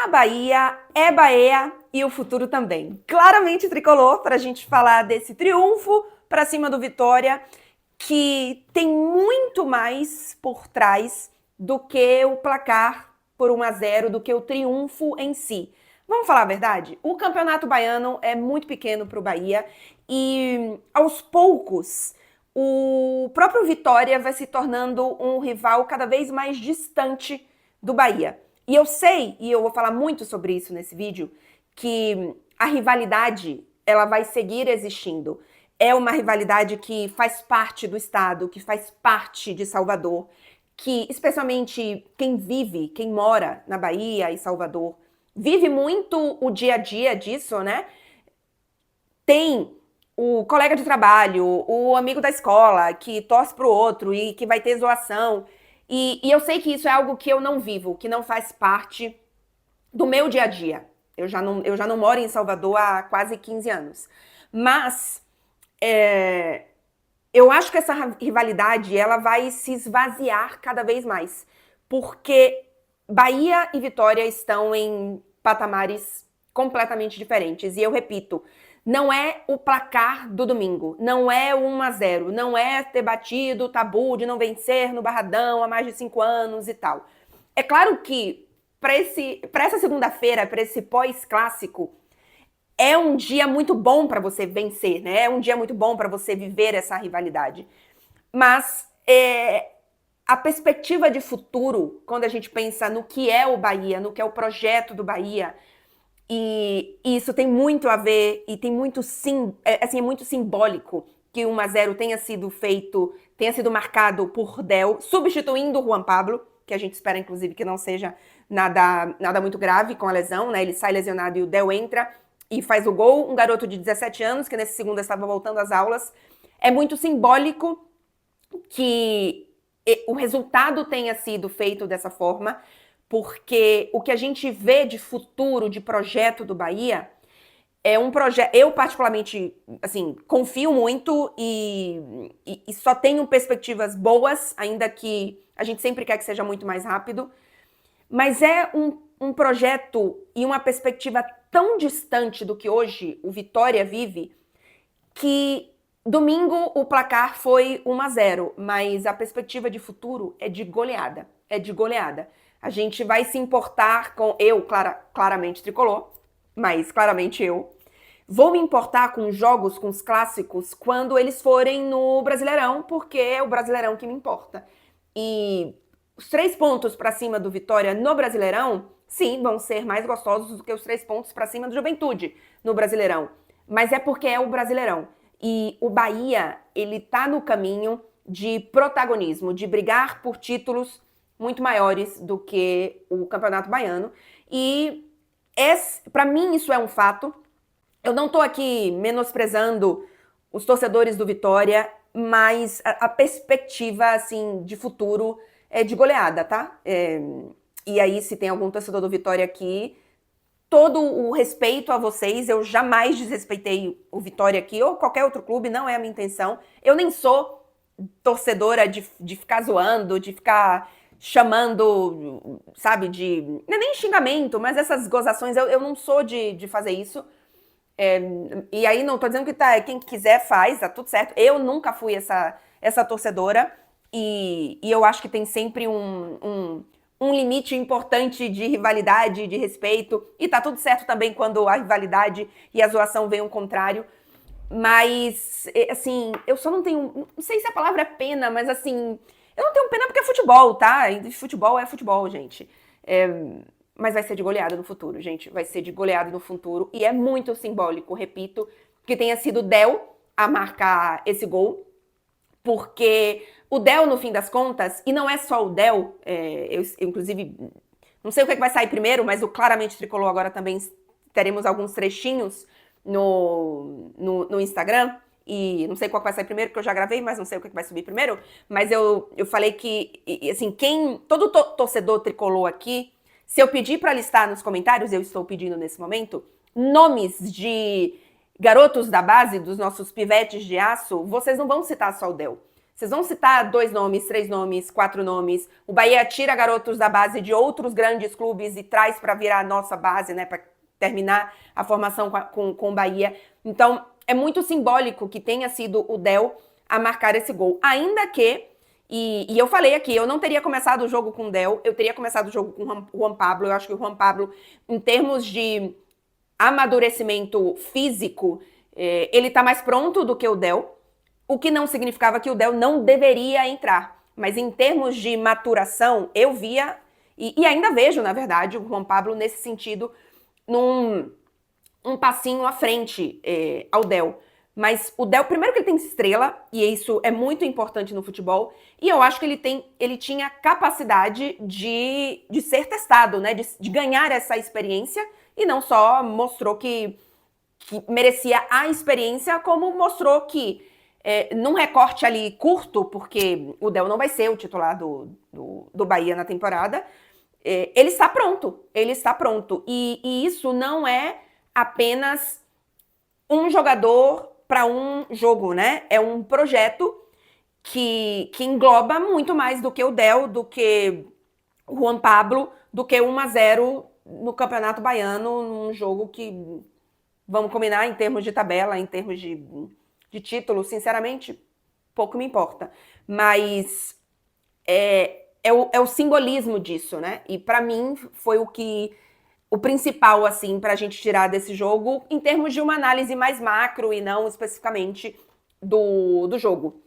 A Bahia é Bahia e o futuro também. Claramente tricolor para a gente falar desse triunfo para cima do Vitória, que tem muito mais por trás do que o placar por 1-0, do que o triunfo em si. Vamos falar a verdade? O campeonato baiano é muito pequeno para o Bahia e, aos poucos, o próprio Vitória vai se tornando um rival cada vez mais distante do Bahia. E eu sei, e eu vou falar muito sobre isso nesse vídeo, que a rivalidade ela vai seguir existindo. É uma rivalidade que faz parte do estado, que faz parte de Salvador, que especialmente quem vive, quem mora na Bahia e Salvador, vive muito o dia a dia disso, né? Tem o colega de trabalho, o amigo da escola que torce pro outro e que vai ter zoação. E eu sei que isso é algo que eu não vivo, que não faz parte do meu dia a dia. Eu já não moro em Salvador há quase 15 anos. Mas eu acho que essa rivalidade ela vai se esvaziar cada vez mais. Porque Bahia e Vitória estão em patamares completamente diferentes. E eu repito, não é o placar do domingo, não é o 1-0, não é ter batido o tabu de não vencer no Barradão há mais de 5 anos e tal. É claro que para essa segunda-feira, para esse pós-clássico, é um dia muito bom para você vencer, né? É um dia muito bom para você viver essa rivalidade. Mas a perspectiva de futuro, quando a gente pensa no que é o Bahia, no que é o projeto do Bahia, e isso tem muito a ver, e tem muito é muito simbólico que o 1-0 tenha sido feito, tenha sido marcado por Del, substituindo o Juan Pablo, que a gente espera, inclusive, que não seja nada muito grave com a lesão, né? Ele sai lesionado e o Del entra e faz o gol. Um garoto de 17 anos, que nesse segundo estava voltando às aulas. É muito simbólico que o resultado tenha sido feito dessa forma, porque o que a gente vê de futuro, de projeto do Bahia, é um projeto. Eu, particularmente, assim, confio muito e só tenho perspectivas boas, ainda que a gente sempre quer que seja muito mais rápido. Mas é um projeto e uma perspectiva tão distante do que hoje o Vitória vive, que domingo o placar foi 1-0, mas a perspectiva de futuro é de goleada. É de goleada. A gente vai se importar com... Eu, claramente tricolor, mas claramente eu. Vou me importar com os jogos, com os clássicos, quando eles forem no Brasileirão, porque é o Brasileirão que me importa. E os 3 pontos para cima do Vitória no Brasileirão, sim, vão ser mais gostosos do que os 3 pontos para cima do Juventude no Brasileirão. Mas é porque é o Brasileirão. E o Bahia, ele tá no caminho de protagonismo, de brigar por títulos muito maiores do que o Campeonato Baiano. E para mim isso é um fato. Eu não tô aqui menosprezando os torcedores do Vitória, mas a perspectiva, assim, de futuro é de goleada, tá? E aí, se tem algum torcedor do Vitória aqui, todo o respeito a vocês, eu jamais desrespeitei o Vitória aqui, ou qualquer outro clube, não é a minha intenção. Eu nem sou torcedora de ficar zoando, de ficar chamando, sabe, não é nem xingamento, mas essas gozações, eu não sou de fazer isso. E aí não tô dizendo que quem quiser faz, tá tudo certo. Eu nunca fui essa torcedora e eu acho que tem sempre um limite importante de rivalidade, de respeito, e tá tudo certo também quando a rivalidade e a zoação vem ao contrário. Mas, assim, eu só não tenho... Não sei se a palavra é pena, mas, assim... Eu não tenho pena porque é futebol, tá? E futebol é futebol, gente. Mas vai ser de goleada no futuro, gente. Vai ser de goleada no futuro. E é muito simbólico, repito, que tenha sido Del a marcar esse gol. Porque o Del, no fim das contas, e não é só o Del, eu inclusive, não sei o que vai sair primeiro, mas o Claramente Tricolor agora também teremos alguns trechinhos no Instagram, e não sei qual vai sair primeiro, porque eu já gravei, mas não sei o que vai subir primeiro, mas eu falei que, assim, todo torcedor tricolor aqui, se eu pedir para listar nos comentários, eu estou pedindo nesse momento, nomes de garotos da base, dos nossos pivetes de aço, vocês não vão citar só o Del. Vocês vão citar 2 nomes, 3 nomes, 4 nomes. O Bahia tira garotos da base de outros grandes clubes e traz para virar a nossa base, né? Para terminar a formação com o Bahia. Então, é muito simbólico que tenha sido o Del a marcar esse gol. Ainda que, e eu falei aqui, eu não teria começado o jogo com o Del, eu teria começado o jogo com o Juan Pablo. Eu acho que o Juan Pablo, em termos de amadurecimento físico, ele tá mais pronto do que o Del, o que não significava que o Del não deveria entrar. Mas em termos de maturação, eu via, e ainda vejo, na verdade, o Juan Pablo nesse sentido, um passinho à frente ao Del. Mas o Del, primeiro que ele tem estrela, e isso é muito importante no futebol, e eu acho que ele tinha capacidade de ser testado, né? De ganhar essa experiência, e não só mostrou que merecia a experiência, como mostrou que num recorte ali curto, porque o Del não vai ser o titular do Bahia na temporada, ele está pronto, e isso não é apenas um jogador para um jogo, né? É um projeto que engloba muito mais do que o Del, do que o Juan Pablo, do que 1-0 no Campeonato Baiano, num jogo que, vamos combinar, em termos de tabela, em termos de título, sinceramente, pouco me importa. Mas é o simbolismo disso, né? E para mim foi o principal, assim, pra gente tirar desse jogo, em termos de uma análise mais macro e não especificamente do jogo.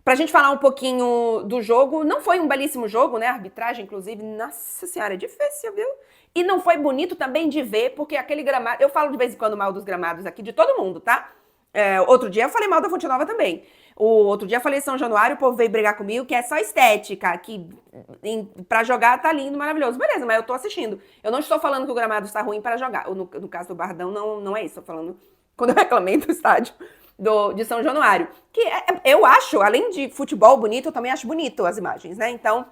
Pra gente falar um pouquinho do jogo, não foi um belíssimo jogo, né? A arbitragem, inclusive, nossa senhora, é difícil, viu? E não foi bonito também de ver, porque aquele gramado... Eu falo de vez em quando mal dos gramados aqui, de todo mundo, tá? Outro dia eu falei mal da Fonte Nova também. O outro dia eu falei São Januário, o povo veio brigar comigo, que é só estética, que pra jogar tá lindo, maravilhoso. Beleza, mas eu tô assistindo. Eu não estou falando que o gramado está ruim para jogar. No caso do Bardão, não é isso. Estou falando quando eu reclamei do estádio de São Januário. Que eu acho, além de futebol bonito, eu também acho bonito as imagens, né? Então,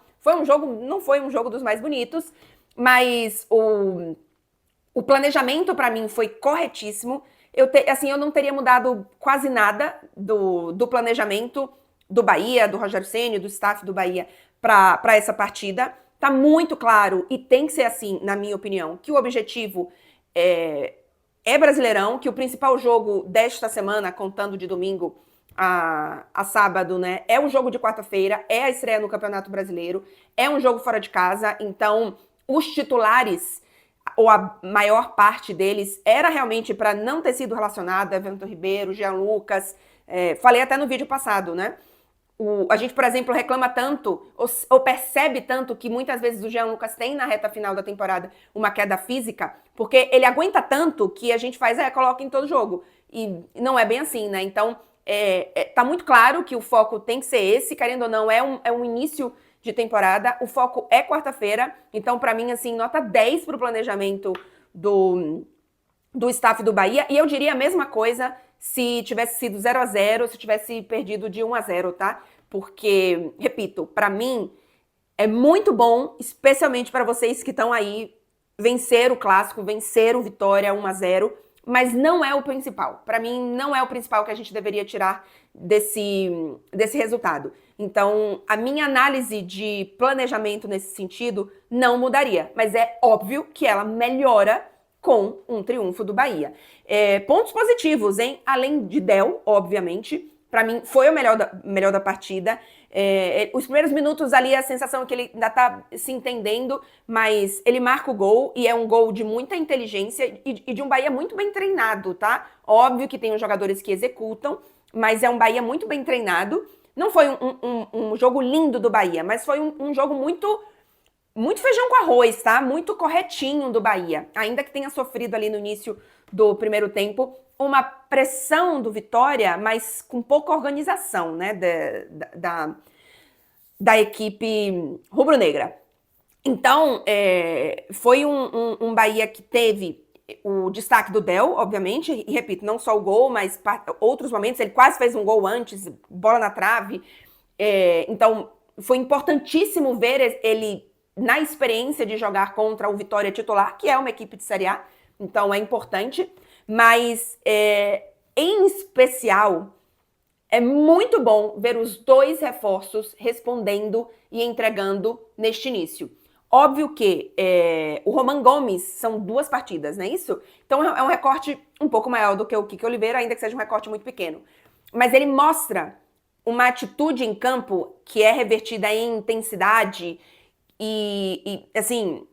não foi um jogo dos mais bonitos, mas o planejamento para mim foi corretíssimo. Eu não teria mudado quase nada do planejamento do Bahia, do Rogério Ceni, do staff do Bahia para essa partida. Tá muito claro, e tem que ser assim, na minha opinião, que o objetivo é Brasileirão, que o principal jogo desta semana, contando de domingo a sábado, né, é o jogo de quarta-feira, é a estreia no Campeonato Brasileiro, é um jogo fora de casa, então os titulares, ou a maior parte deles, era realmente para não ter sido relacionado, Everton Ribeiro, Jean Lucas, falei até no vídeo passado, né? A gente, por exemplo, reclama tanto, ou percebe tanto que muitas vezes o Jean Lucas tem na reta final da temporada uma queda física, porque ele aguenta tanto que a gente coloca em todo jogo. E não é bem assim, né? Então, tá muito claro que o foco tem que ser esse, querendo ou não, é um início de temporada, o foco é quarta-feira, então pra mim, assim, nota 10 pro planejamento do staff do Bahia, e eu diria a mesma coisa se tivesse sido 0-0, se tivesse perdido de 1-0, tá? Porque, repito, pra mim é muito bom, especialmente pra vocês que estão aí, vencer o Clássico, vencer o Vitória 1-0, mas não é o principal. Pra mim, não é o principal que a gente deveria tirar desse resultado. Então, a minha análise de planejamento nesse sentido não mudaria, mas é óbvio que ela melhora com um triunfo do Bahia. Pontos positivos, hein? Além de Del, obviamente, pra mim foi o melhor da partida. Os primeiros minutos ali, a sensação é que ele ainda tá se entendendo, mas ele marca o gol, e é um gol de muita inteligência e de um Bahia muito bem treinado, tá? Óbvio que tem os jogadores que executam, mas é um Bahia muito bem treinado. Não foi um jogo lindo do Bahia, mas foi um jogo muito feijão com arroz, tá? Muito corretinho do Bahia. Ainda que tenha sofrido ali no início do primeiro tempo uma pressão do Vitória, mas com pouca organização, né? Da equipe rubro-negra. Então, foi um Bahia que teve o destaque do Del, obviamente, e repito, não só o gol, mas outros momentos, ele quase fez um gol antes, bola na trave, então foi importantíssimo ver ele na experiência de jogar contra o Vitória titular, que é uma equipe de Série A, então é importante, mas em especial, É muito bom ver os dois reforços respondendo e entregando neste início. Óbvio que o Roman Gomes são 2 partidas, não é isso? Então é um recorte um pouco maior do que o Kiko Oliveira, ainda que seja um recorte muito pequeno. Mas ele mostra uma atitude em campo que é revertida em intensidade e assim,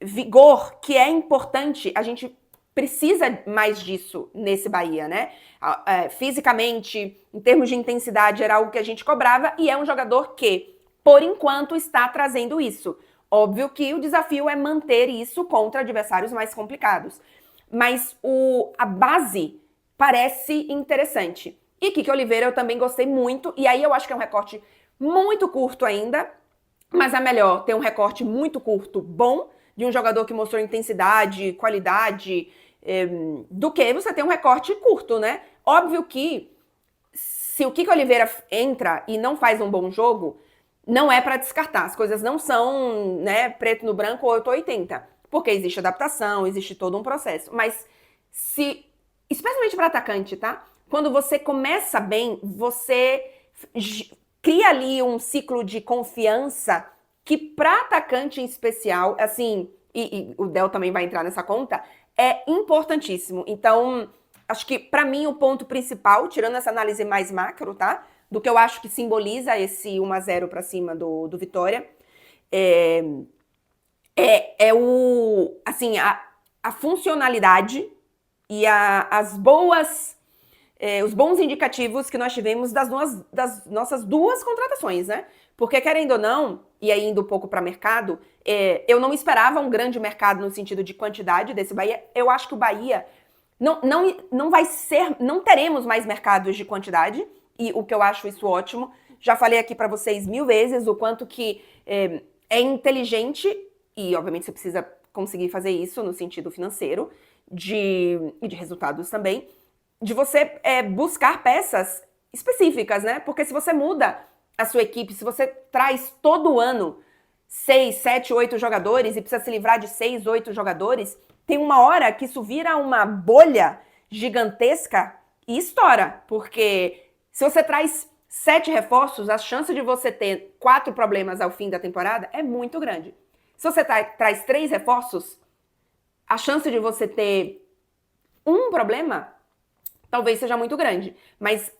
vigor, que é importante. A gente precisa mais disso nesse Bahia, né? Fisicamente, em termos de intensidade, era algo que a gente cobrava e é um jogador que, por enquanto, está trazendo isso. Óbvio que o desafio é manter isso contra adversários mais complicados. Mas a base parece interessante. E Kiko Oliveira eu também gostei muito, e aí eu acho que é um recorte muito curto ainda, mas é melhor ter um recorte muito curto, bom, de um jogador que mostrou intensidade, qualidade, do que você ter um recorte curto, né? Óbvio que se o Kiko Oliveira entra e não faz um bom jogo, não é para descartar. As coisas não são, né, preto no branco ou 880, porque existe adaptação, existe todo um processo. Mas se, especialmente para atacante, tá? Quando você começa bem, você cria ali um ciclo de confiança que para atacante em especial, assim, e o Del também vai entrar nessa conta, é importantíssimo. Então, acho que para mim o ponto principal, tirando essa análise mais macro, tá? Do que eu acho que simboliza esse 1-0 para cima do Vitória, a funcionalidade e os bons indicativos que nós tivemos das nossas 2 contratações, né? Porque, querendo ou não, e aí indo um pouco para mercado, eu não esperava um grande mercado no sentido de quantidade desse Bahia. Eu acho que o Bahia não vai ser, não teremos mais mercados de quantidade, e o que eu acho isso ótimo. Já falei aqui para vocês 1000 vezes o quanto que é inteligente, e obviamente você precisa conseguir fazer isso no sentido financeiro, e de resultados também, de você buscar peças específicas, né? Porque se você muda a sua equipe, se você traz todo ano 6, 7, 8 jogadores e precisa se livrar de 6, 8 jogadores, tem uma hora que isso vira uma bolha gigantesca e estoura. Porque se você traz 7 reforços, a chance de você ter 4 problemas ao fim da temporada é muito grande. Se você traz 3 reforços, a chance de você ter um problema talvez seja muito grande. Mas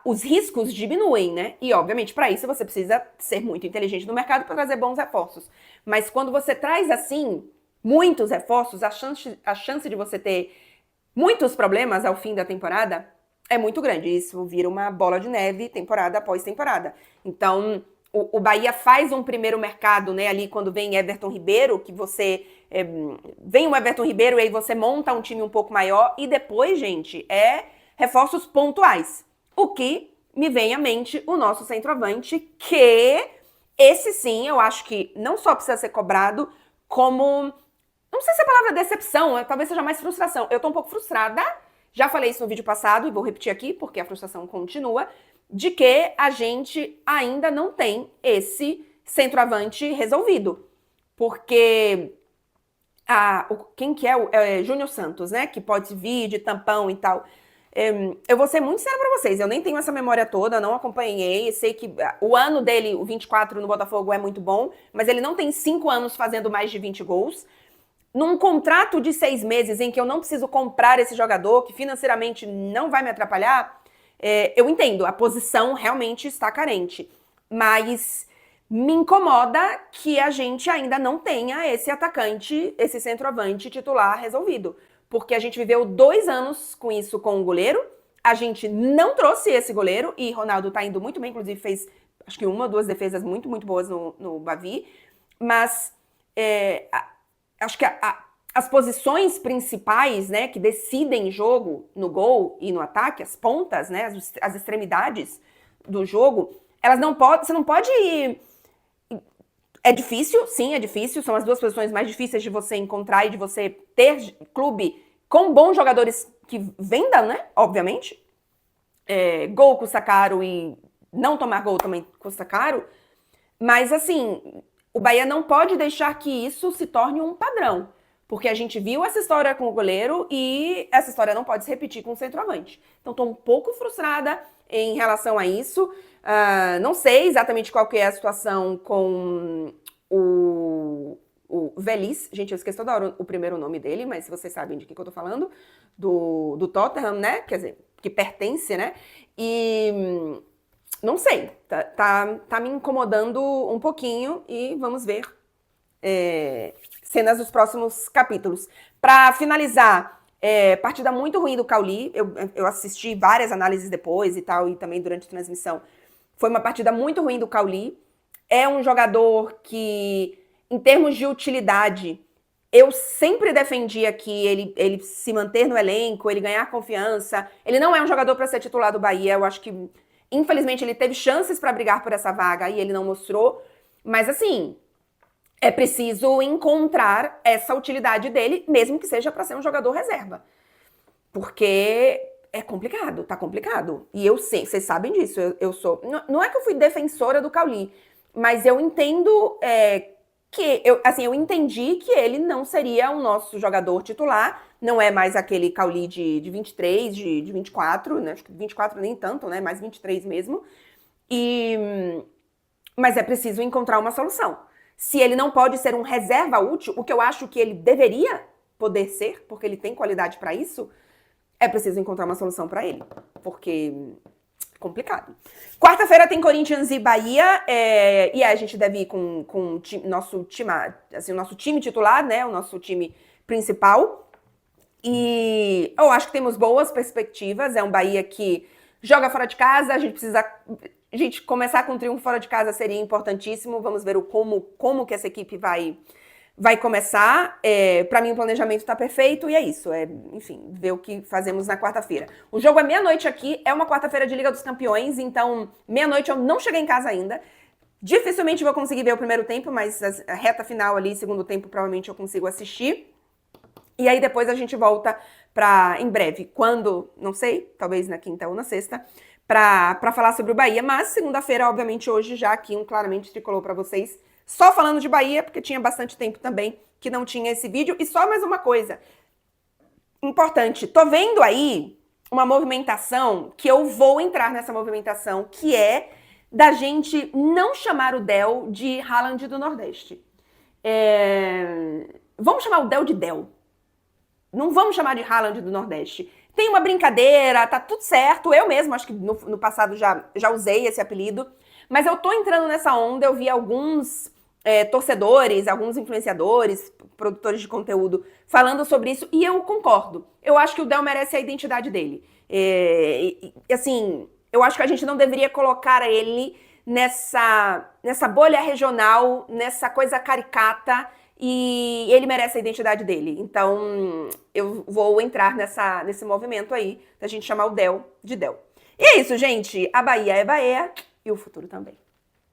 os riscos diminuem, né? E, obviamente, para isso você precisa ser muito inteligente no mercado para trazer bons reforços. Mas quando você traz, assim, muitos reforços, a chance de você ter muitos problemas ao fim da temporada é muito grande. Isso vira uma bola de neve temporada após temporada. Então, o Bahia faz um primeiro mercado, né, ali quando vem Everton Ribeiro, que você... vem o Everton Ribeiro e aí você monta um time um pouco maior e depois, gente, reforços pontuais. O que me vem à mente o nosso centroavante, que esse sim, eu acho que não só precisa ser cobrado, como... Não sei se a palavra é decepção, talvez seja mais frustração. Eu tô um pouco frustrada, já falei isso no vídeo passado e vou repetir aqui, porque a frustração continua, de que a gente ainda não tem esse centroavante resolvido. Porque... quem que é Júnior Santos, né? Que pode vir de tampão e tal. Eu vou ser muito sincera pra vocês, eu nem tenho essa memória toda, não acompanhei, sei que o ano dele, o 24 no Botafogo é muito bom, mas ele não tem 5 anos fazendo mais de 20 gols. Num contrato de 6 meses em que eu não preciso comprar esse jogador, que financeiramente não vai me atrapalhar, eu entendo, a posição realmente está carente. Mas me incomoda que a gente ainda não tenha esse atacante, esse centroavante titular resolvido. Porque a gente viveu 2 anos com isso com o goleiro, a gente não trouxe esse goleiro, e Ronaldo tá indo muito bem, inclusive fez, acho que 1 ou 2 defesas muito, muito boas no Bavi, mas acho que as posições principais, né, que decidem jogo no gol e no ataque, as pontas, né, as extremidades do jogo, elas não podem, você não pode... É difícil, sim, é difícil. São as 2 posições mais difíceis de você encontrar e de você ter clube com bons jogadores que vendam, né? Obviamente. Gol custa caro e não tomar gol também custa caro. Mas, assim, o Bahia não pode deixar que isso se torne um padrão. Porque a gente viu essa história com o goleiro e essa história não pode se repetir com o centroavante. Então, estou um pouco frustrada em relação a isso. Não sei exatamente qual que é a situação com o Veliz. Gente, eu esqueci toda hora o primeiro nome dele, mas vocês sabem de que eu tô falando. Do Tottenham, né? Quer dizer, que pertence, né? E não sei. Tá me incomodando um pouquinho e vamos ver cenas dos próximos capítulos. Para finalizar, partida muito ruim do Cauli. Eu assisti várias análises depois e tal, e também durante a transmissão. Foi uma partida muito ruim do Cauli. É um jogador que, em termos de utilidade, eu sempre defendi aqui ele se manter no elenco, ele ganhar confiança. Ele não é um jogador para ser titular do Bahia. Eu acho que, infelizmente, ele teve chances para brigar por essa vaga e ele não mostrou. Mas, assim, é preciso encontrar essa utilidade dele, mesmo que seja para ser um jogador reserva. Porque é complicado, tá complicado. E eu sei, vocês sabem disso. Eu sou... Não é que eu fui defensora do Cauli, mas eu entendo que... Eu entendi que ele não seria o nosso jogador titular. Não é mais aquele Cauli de 23, de 24, né? Acho que 24 nem tanto, né? Mais 23 mesmo. Mas é preciso encontrar uma solução. Se ele não pode ser um reserva útil, o que eu acho que ele deveria poder ser, porque ele tem qualidade para isso, é preciso encontrar uma solução para ele. Porque complicado. Quarta-feira tem Corinthians e Bahia, e aí a gente deve ir com nosso time titular, né? O nosso time principal. E eu acho que temos boas perspectivas. É um Bahia que joga fora de casa, Gente, começar com um triunfo fora de casa seria importantíssimo. Vamos ver como que essa equipe vai começar. Para mim, o planejamento está perfeito e é isso. Enfim, ver o que fazemos na quarta-feira. O jogo é meia-noite aqui, é uma quarta-feira de Liga dos Campeões, então meia-noite eu não cheguei em casa ainda. Dificilmente vou conseguir ver o primeiro tempo, mas a reta final ali, segundo tempo, provavelmente eu consigo assistir. E aí depois a gente volta em breve. Quando? Não sei, talvez na quinta ou na sexta. Pra falar sobre o Bahia, mas segunda-feira, obviamente, hoje já aqui claramente tricolor pra vocês, só falando de Bahia, porque tinha bastante tempo também que não tinha esse vídeo. E só mais uma coisa importante, tô vendo aí uma movimentação, que eu vou entrar nessa movimentação, que é da gente não chamar o Del de Haaland do Nordeste. Vamos chamar o Del de Del. Não vamos chamar de Haaland do Nordeste. Tem uma brincadeira, tá tudo certo. Eu mesmo, acho que no passado já usei esse apelido. Mas eu tô entrando nessa onda, eu vi alguns torcedores, alguns influenciadores, produtores de conteúdo falando sobre isso e eu concordo. Eu acho que o Del merece a identidade dele. Assim, eu acho que a gente não deveria colocar ele nessa bolha regional, nessa coisa caricata, e ele merece a identidade dele. Então, eu vou entrar nesse movimento aí, da gente chamar o Del de Del. E é isso, gente. A Bahia é Bahia e o futuro também.